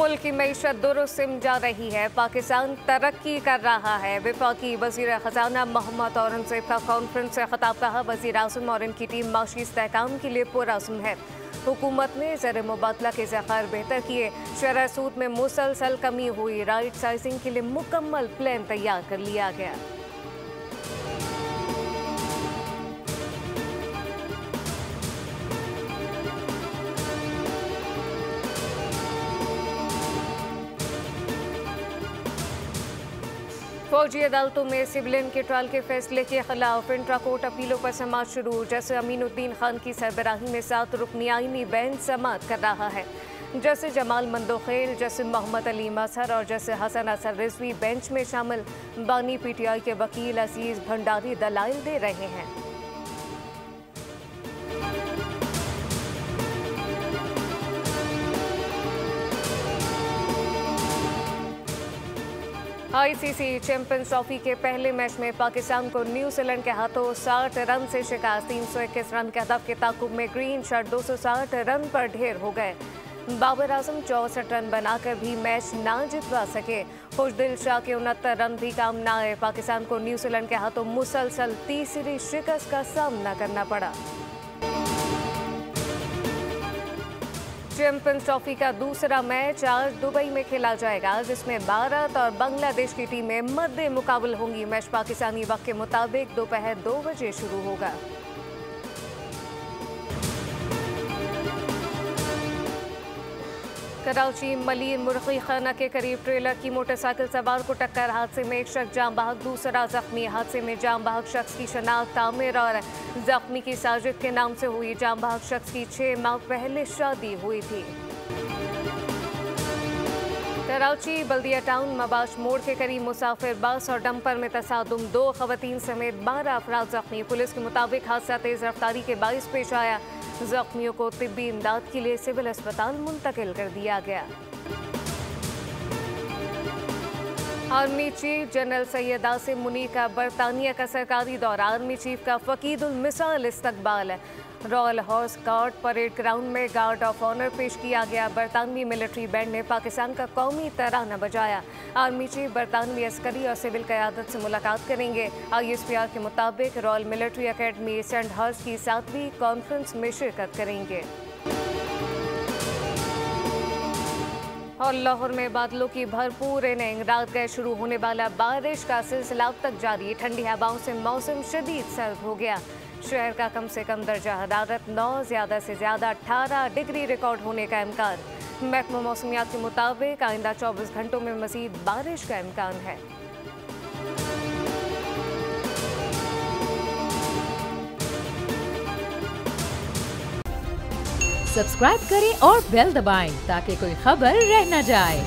मुल्क की मईशत दुरुस्त जा रही है, पाकिस्तान तरक्की कर रहा है। वफाकी वज़ीर ख़जाना मोहम्मद औरंगज़ेब का कॉन्फ्रेंस से खिताब, कहा वज़ीर आज़म और इनकी टीम माशी इस्तेहकाम के लिए पुरअज़्म है। हुकूमत ने ज़र मुबादला के ज़ख़ायर बेहतर किए, शरह सूद में मुसलसल कमी हुई, राइट साइजिंग के लिए मुकम्मल प्लान तैयार कर लिया गया। फौजी अदालतों में सिविलियन के ट्रायल के फैसले के खिलाफ इंट्रा कोर्ट अपीलों पर समाअत शुरू। जैसे अमीनुद्दीन खान की सरबराही में 7 रुकनी आईनी बेंच समाअत कर रहा है। जैसे जमाल मंदोखेल, जैसे मोहम्मद अली मजहर और जैसे हसन असर रिजवी बेंच में शामिल। बानी पीटीआई के वकील अजीज भंडारी दलाइल दे रहे हैं। आईसीसी चैंपियंस ट्रॉफी के पहले मैच में पाकिस्तान को न्यूजीलैंड के हाथों 60 रन से शिकस्त। 321 रन के हदफ के ताकुब में ग्रीन शर्ट 260 रन पर ढेर हो गए। बाबर आजम 64 रन बनाकर भी मैच ना जितवा सके। खुशदिल शाह के 69 रन भी काम ना आए। पाकिस्तान को न्यूजीलैंड के हाथों मुसलसल तीसरी शिकस्त का सामना करना पड़ा। चैंपियंस ट्रॉफी का दूसरा मैच आज दुबई में खेला जाएगा, जिसमें भारत और बांग्लादेश की टीमें मद्दे मुकाबल होंगी। मैच पाकिस्तानी वक्त के मुताबिक दोपहर 2 बजे शुरू होगा। कराची मलीर मुर्गी खाना के करीब ट्रेलर की मोटरसाइकिल सवार को टक्कर, हादसे में एक शख्स जाम बहक, दूसरा जख्मी। हादसे में जाम बहक शख्स की शनाख्त आमिर और जख्मी की साजिद के नाम से हुई। जाम बहक शख्स की 6 माह पहले शादी हुई थी। कराची बल्दिया टाउन मबाश मोड़ के करीब मुसाफिर बस और डंपर में तसादुम, 2 खवातीन समेत 12 अफराद जख्मी। पुलिस के मुताबिक हादसा तेज रफ्तारी के बाइस पेश आया। जख्मियों को तिब्बी इमदाद के लिए सिविल अस्पताल मुंतकिल कर दिया गया। Army chief general Syed Asim Munir का बरतानिया का सरकारी दौरा। आर्मी चीफ का फकीदुल मिसाल इस्तकबाल। Royal horse guard parade ground में गार्ड ऑफ ऑनर पेश किया गया। बरतानवी मिलिट्री बैंड ने पाकिस्तान का कौमी तराना बजाया। आर्मी चीफ बरतानवी अस्करी और सिविल क़यादत से मुलाकात करेंगे। ISPR के मुताबिक रॉयल मिलिट्री अकेडमी सेंडहर्स्ट की 7वीं कॉन्फ्रेंस में शिरकत करेंगे। और लाहौर में बादलों की भरपूर इनिंग, रात गए शुरू होने वाला बारिश का सिलसिला अब तक जारी। ठंडी हवाओं से मौसम शदीद सर्द हो गया। शहर का कम से कम दर्जा हरारत 9, ज़्यादा से ज़्यादा 18 डिग्री रिकॉर्ड होने का इम्कान। महकमा मौसमियात के मुताबिक आइंदा 24 घंटों में मज़ीद बारिश का इम्कान है। सब्सक्राइब करें और बेल दबाएं ताकि कोई खबर रह न जाए।